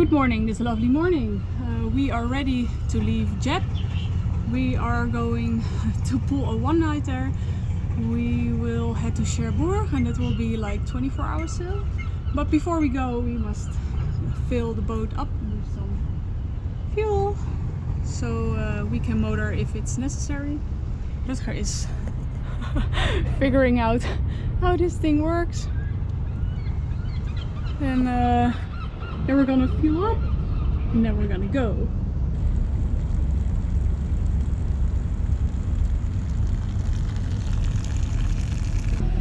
Good morning, this lovely morning. We are ready to leave Jet. We are going to pull a one-nighter. We will head to Cherbourg and it will be like 24-hour sail. But before we go, we must fill the boat up with some fuel so we can motor if it's necessary. Rutger is figuring out how this thing works. And then we're gonna fuel up and then we're gonna go.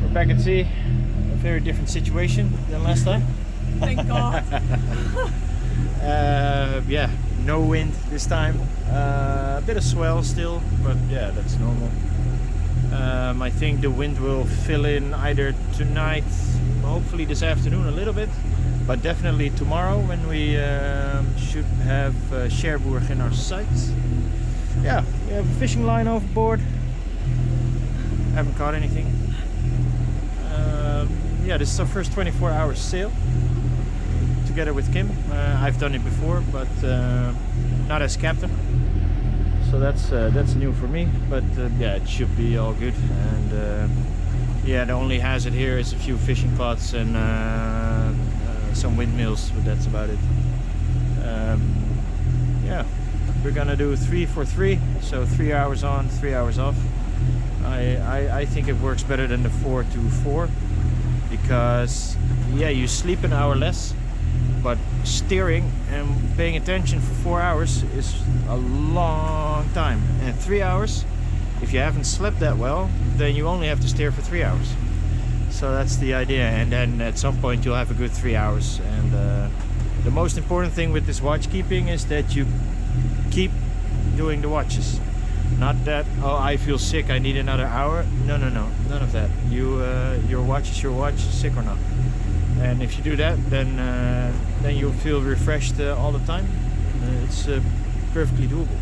We're back at sea. A very different situation than last time. Thank God. Yeah, no wind this time. A bit of swell still, but yeah, that's normal. I think the wind will fill in either tonight, hopefully this afternoon a little bit, but definitely tomorrow when we should have Cherbourg in our sights. Yeah, we have a fishing line overboard. Haven't caught anything. Yeah, this is our first 24-hour sail together with Kim. I've done it before, but not as captain. So that's new for me, but yeah, it should be all good. And yeah, the only hazard here is a few fishing pots and some windmills, but that's about it. Yeah, we're gonna do 3 for 3, so 3 hours on, 3 hours off. I think it works better than the 4 to 4 because yeah, you sleep an hour less, but steering and paying attention for 4 hours is a long time. And 3 hours, if you haven't slept that well, then you only have to steer for 3 hours. So that's the idea, and then at some point you'll have a good 3 hours. And the most important thing with this watch keeping is that you keep doing the watches. Not that, oh, I feel sick, I need another hour. No, no, no, none of that. Your watch is your watch, sick or not. And if you do that, then you'll feel refreshed all the time. It's perfectly doable.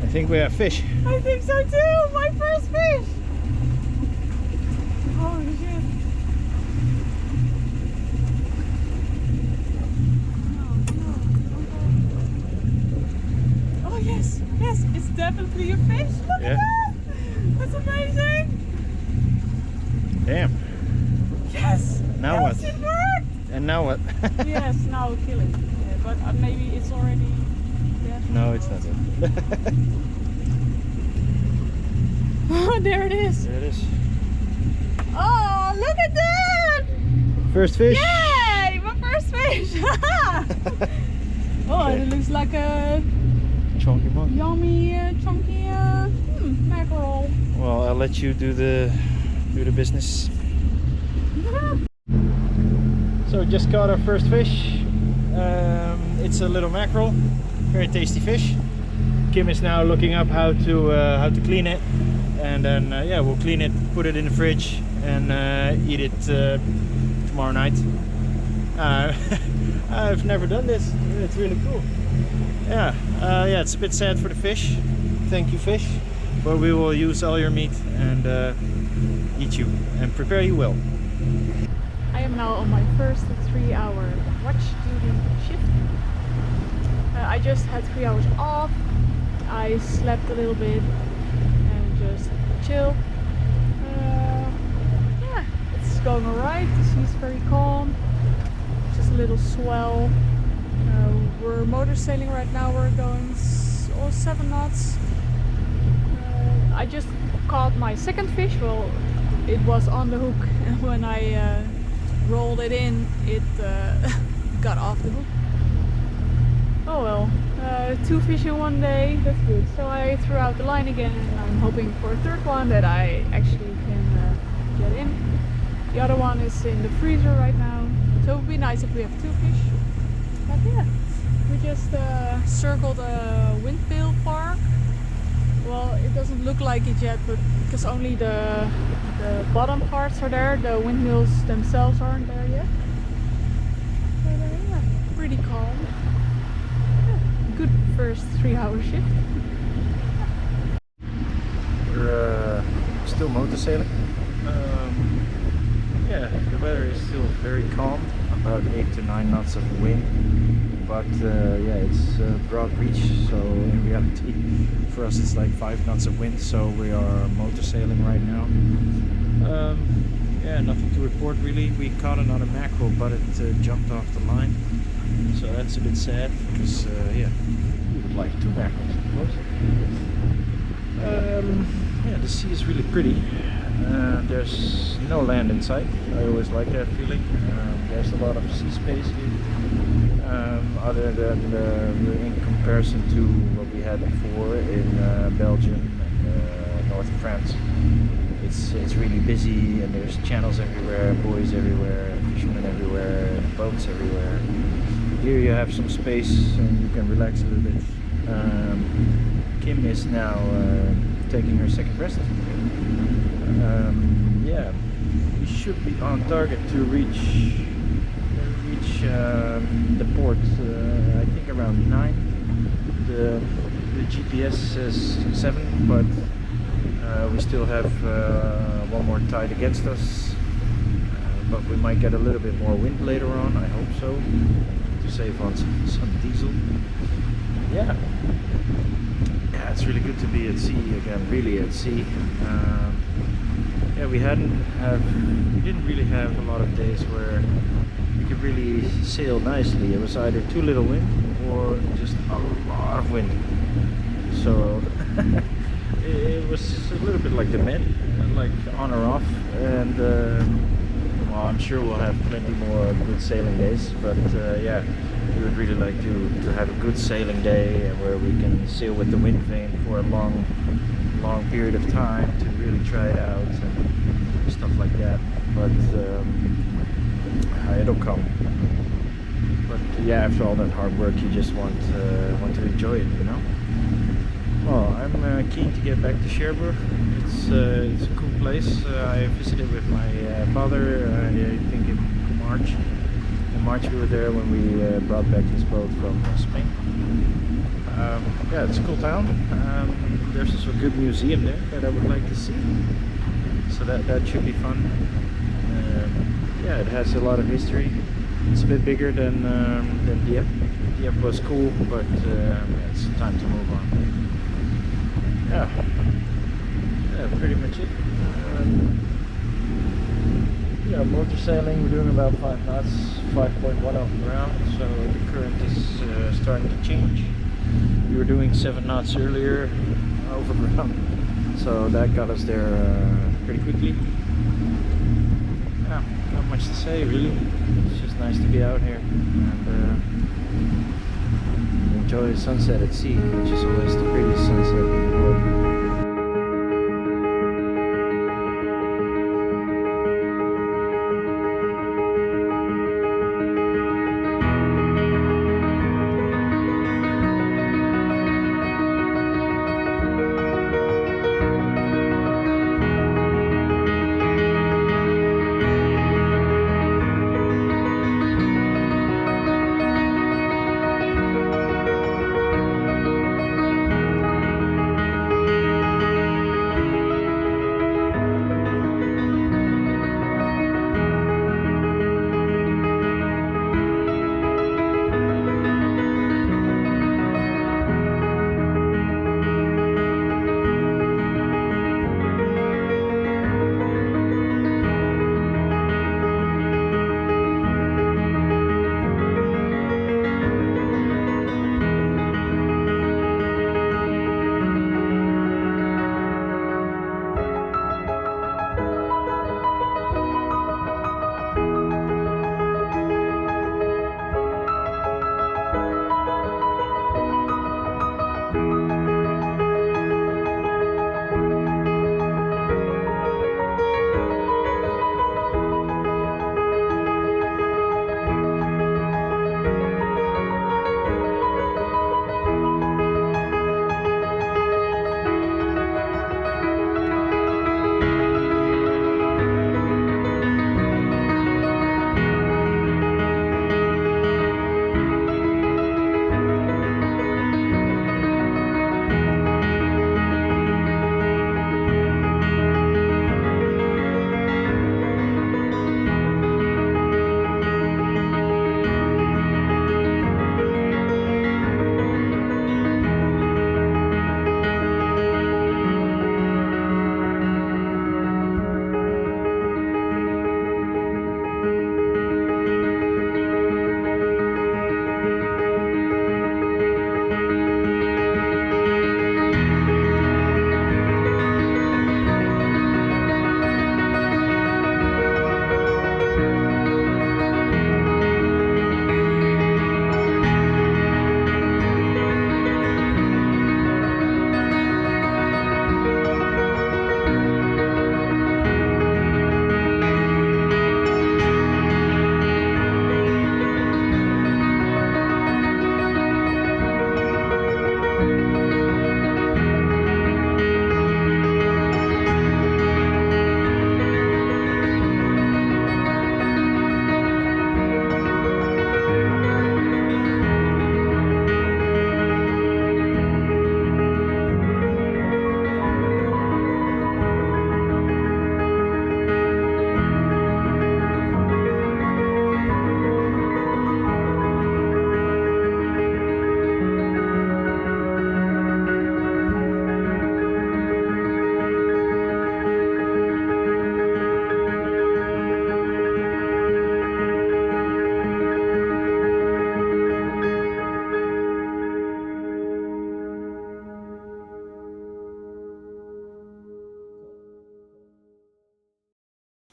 I think we have fish. I think so too! My first fish! Holy shit! Oh yes! Yes! It's definitely a fish! Look at that! That's amazing! Damn. Yes! Now yes, what? It worked! And now what? Yes, now kill it. Yeah, but maybe it's already dead. No, it's not it. Oh, there it is! There it is. Oh, look at that! First fish! Yay! My first fish! Oh, it looks like a Chunky one. yummy, chunky mackerel. Well, I'll let you do the business. So we just caught our first fish. It's a little mackerel, very tasty fish. Kim is now looking up how to clean it, and then yeah, we'll clean it, put it in the fridge, and eat it tomorrow night. I've never done this. It's really cool. Yeah, yeah, it's a bit sad for the fish. Thank you, fish, but we will use all your meat and eat you and prepare you well. I am now on my first 3-hour watch duty shift. I just had 3 hours off. I slept a little bit and just chill. Yeah, it's going alright. The sea's very calm. Just a little swell. We're motor sailing right now. We're going 7 knots. I just caught my second fish. Well, it was on the hook, and when I rolled it in, it got off the hook. Oh well, 2 fish in one day, that's good. So I threw out the line again, and I'm hoping for a third one that I actually can get in. The other one is in the freezer right now, so it would be nice if we have 2 fish. But yeah, we just circled a windmill park. Well, it doesn't look like it yet, but because only the bottom parts are there, the windmills themselves aren't there yet. But yeah, pretty calm. Yeah, good first 3-hour shift. We're still motor sailing. Yeah, the weather is still very calm, about 8 to 9 knots of wind, but yeah, it's broad reach, so in reality for us it's like 5 knots of wind, so we are motor sailing right now. Yeah, nothing to report really. We caught another mackerel, but it jumped off the line, so that's a bit sad, because yeah, we would like 2 mackerels of course. Yeah, the sea is really pretty. There's no land in sight. I always like that feeling. There's a lot of sea space here, other than in comparison to what we had before in Belgium and north of France. It's really busy, and there's channels everywhere, buoys everywhere, fishermen everywhere, boats everywhere. Here you have some space and you can relax a little bit. Kim is now taking her second rest. Yeah, we should be on target to reach the port. I think around 9. The GPS says 7, but we still have one more tide against us. But we might get a little bit more wind later on. I hope so, to save on some diesel. Yeah. Yeah, it's really good to be at sea again, really at sea. Yeah, we didn't really have a lot of days where we could really sail nicely. It was either too little wind or just a lot of wind. So it was a little bit like the Med, like on or off. And well, I'm sure we'll have plenty more good sailing days, but yeah, we would really like to have a good sailing day where we can sail with the wind vane for a long period of time to really try it out and stuff like that. But it'll come. But yeah, after all that hard work, you just want to enjoy it, you know. Well, I'm keen to get back to Cherbourg. It's a cool place. I visited with my father. I think in March. In March we were there when we brought back his boat from Spain. Yeah, it's a cool town. There's also a good museum there that I would like to see, so that should be fun. Yeah, it has a lot of history. It's a bit bigger than Dieppe. Dieppe was cool, but it's time to move on. Yeah, pretty much it. Yeah, motor sailing, we're doing about 5 knots, 5.1 off the ground, so the current is starting to change. We were doing 7 knots earlier over ground, so that got us there pretty quickly. Yeah, not much to say really. It's just nice to be out here and enjoy the sunset at sea, which is always the prettiest sunset in the world.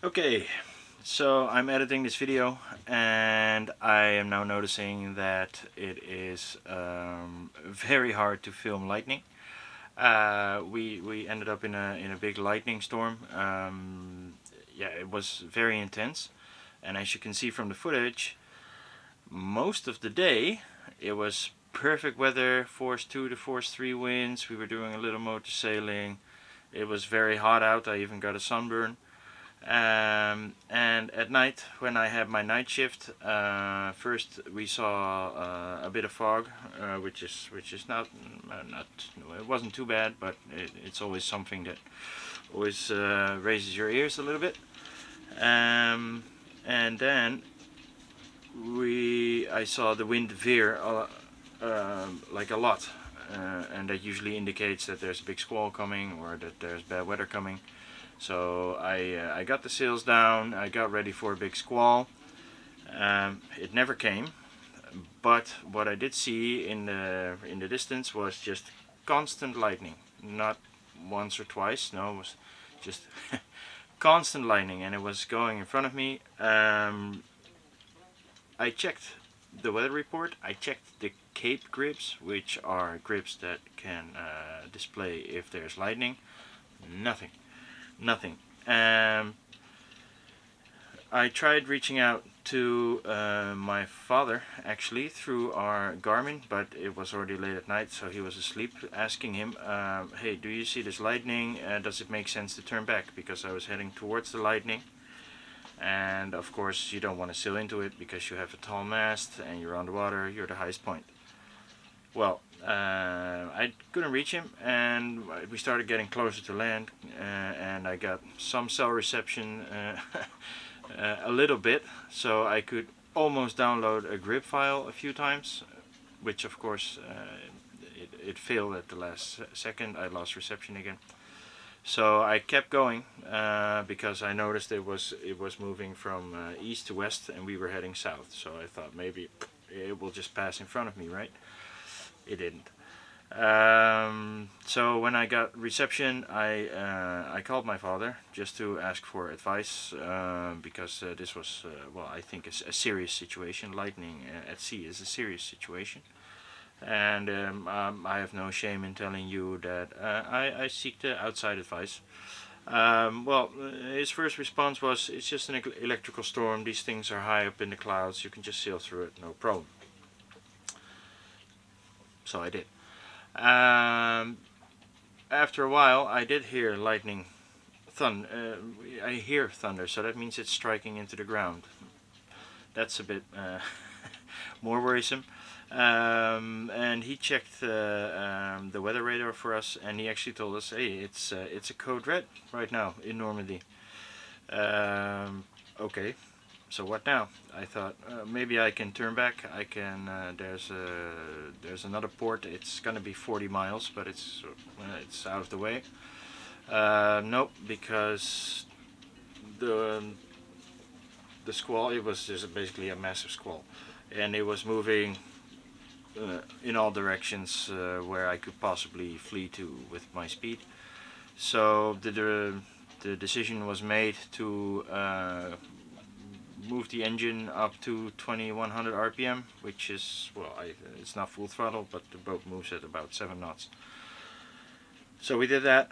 Okay, so I'm editing this video and I am now noticing that it is very hard to film lightning. We ended up in a big lightning storm. Yeah, it was very intense, and as you can see from the footage, most of the day it was perfect weather, force 2 to force 3 winds. We were doing a little motor sailing. It was very hot out. I even got a sunburn. And at night, when I had my night shift, first we saw a bit of fog, which is not it wasn't too bad, but it's always something that always raises your ears a little bit. And then I saw the wind veer like a lot, and that usually indicates that there's a big squall coming or that there's bad weather coming. So I got the sails down, I got ready for a big squall. It never came, but what I did see in the distance was just constant lightning. Not once or twice, no, it was just constant lightning, and it was going in front of me. I checked the weather report, I checked the Cape grips, which are grips that can display if there's lightning. Nothing. I tried reaching out to my father actually through our Garmin, but it was already late at night, so he was asleep, asking him, hey, do you see this lightning? Does it make sense to turn back? Because I was heading towards the lightning, and of course you don't want to sail into it because you have a tall mast and you're underwater, you're the highest point. Well, I couldn't reach him, and we started getting closer to land, and I got some cell reception a little bit, so I could almost download a grip file a few times, which of course it failed at the last second. I lost reception again. So I kept going because I noticed it was moving from east to west, and we were heading south. So I thought maybe it will just pass in front of me, right? It didn't. So when I got reception, I called my father just to ask for advice, because this was, well, I think a serious situation. Lightning at sea is a serious situation. And I have no shame in telling you that I seek the outside advice. Well, his first response was, it's just an electrical storm, these things are high up in the clouds, you can just sail through it, no problem. So I did. After a while, I did hear lightning, I hear thunder, so that means it's striking into the ground. That's a bit more worrisome. And he checked the weather radar for us, and he actually told us, hey, it's a code red right now in Normandy. Okay. So what now? I thought maybe I can turn back. I can. There's another port. It's gonna be 40 miles, but it's out of the way. Nope, because the squall. It was just basically a massive squall, and it was moving in all directions where I could possibly flee to with my speed. So the decision was made to move the engine up to 2100 RPM, which is, well, it's not full throttle, but the boat moves at about 7 knots. So we did that.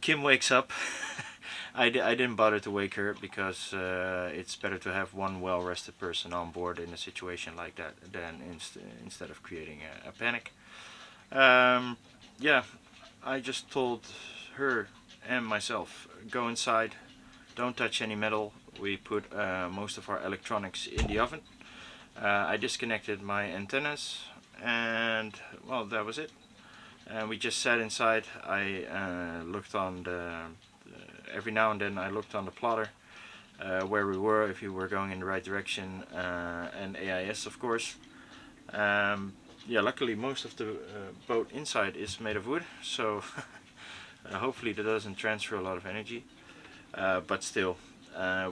Kim wakes up. I didn't bother to wake her because it's better to have one well-rested person on board in a situation like that than instead of creating a panic. Yeah, I just told her and myself, go inside, don't touch any metal. We put most of our electronics in the oven. I disconnected my antennas, and well, that was it. And we just sat inside. I looked on every now and then I looked on the plotter where we were, if we were going in the right direction, and AIS, of course. Yeah, luckily most of the boat inside is made of wood, so hopefully that doesn't transfer a lot of energy. But still,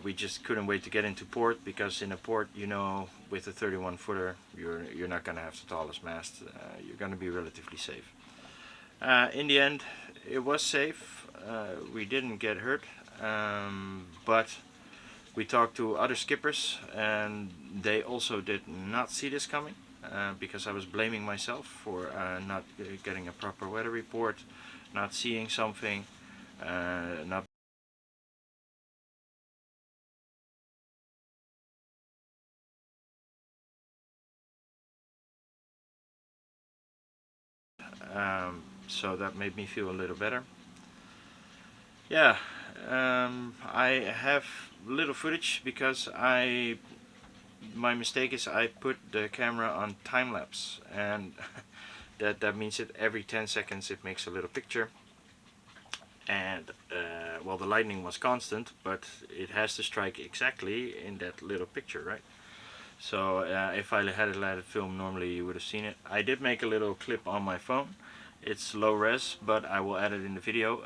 we just couldn't wait to get into port, because in a port, you know, with a 31 footer, you're not going to have the tallest mast. You're going to be relatively safe. In the end, it was safe. We didn't get hurt, but We talked to other skippers and they also did not see this coming, because I was blaming myself for not getting a proper weather report, not seeing something, not so that made me feel a little better. Yeah, I have little footage because my mistake is I put the camera on time lapse, and that means that every 10 seconds it makes a little picture. And well, the lightning was constant, but it has to strike exactly in that little picture, right? So if I had let it film normally, you would have seen it. I did make a little clip on my phone. It's low res, but I will add it in the video.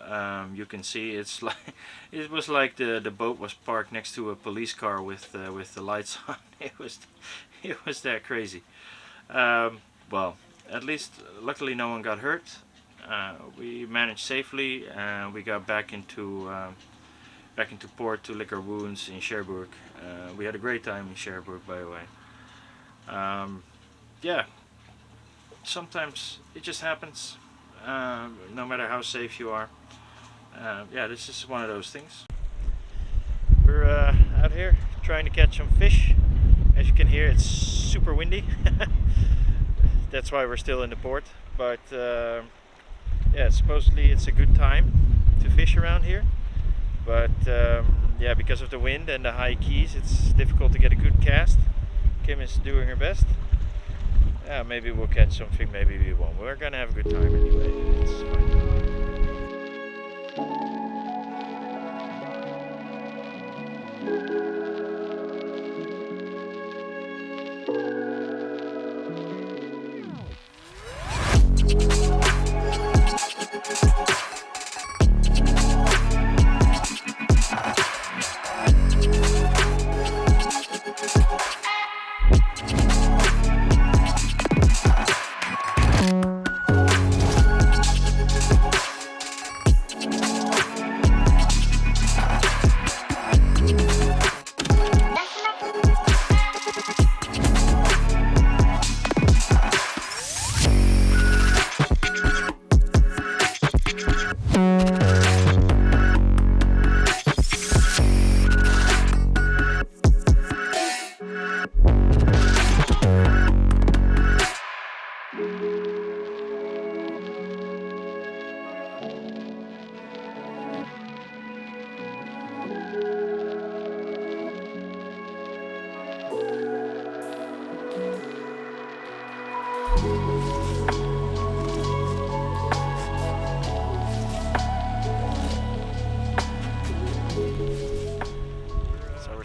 You can see it's like it was like the boat was parked next to a police car with the lights on. It was that crazy. Well, at least luckily no one got hurt. We managed safely. We got back into port to lick our wounds in Cherbourg. We had a great time in Cherbourg, by the way. Yeah, sometimes it just happens. No matter how safe you are. Yeah, this is one of those things. We're out here trying to catch some fish. As you can hear, it's super windy. That's why we're still in the port. But yeah, supposedly it's a good time to fish around here. But yeah, because of the wind and the high keys, it's difficult to get a good cast. Kim is doing her best. Yeah, maybe we'll catch something, maybe we won't. We're gonna have a good time anyway. It's fine.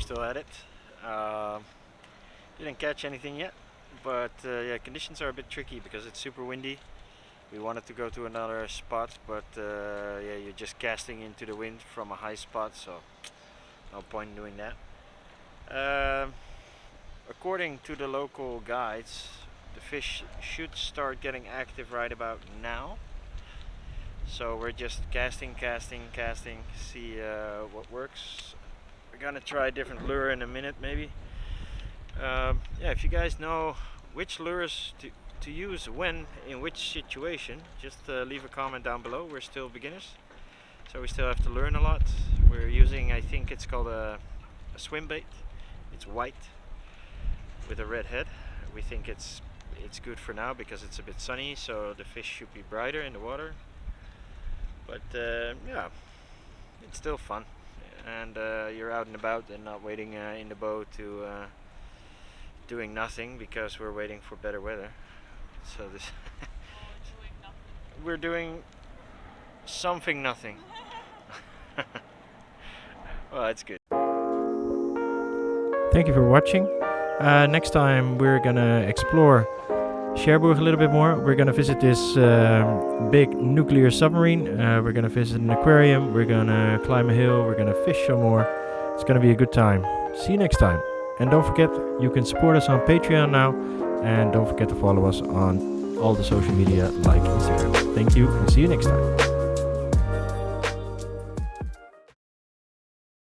Still at it. Didn't catch anything yet, but yeah, conditions are a bit tricky because it's super windy. We wanted to go to another spot, but yeah, you're just casting into the wind from a high spot, so no point in doing that. According to the local guides, the fish should start getting active right about now. So we're just casting, see what works. We're gonna try a different lure in a minute, maybe. Yeah, if you guys know which lures to use when, in which situation, just leave a comment down below. We're still beginners, so we still have to learn a lot. We're using, I think it's called a swim bait. It's white with a red head. We think it's good for now because it's a bit sunny, so the fish should be brighter in the water. But yeah, it's still fun. And you're out and about and not waiting in the boat to doing nothing because we're waiting for better weather. So this we're doing something nothing. Well, it's good. Thank you for watching. Next time we're gonna explore Cherbourg a little bit more. We're gonna visit this big nuclear submarine. We're gonna visit an aquarium. We're gonna climb a hill. We're gonna fish some more. It's gonna be a good time. See you next time. And don't forget, you can support us on Patreon now. And don't forget to follow us on all the social media like Instagram. Thank you and see you next time.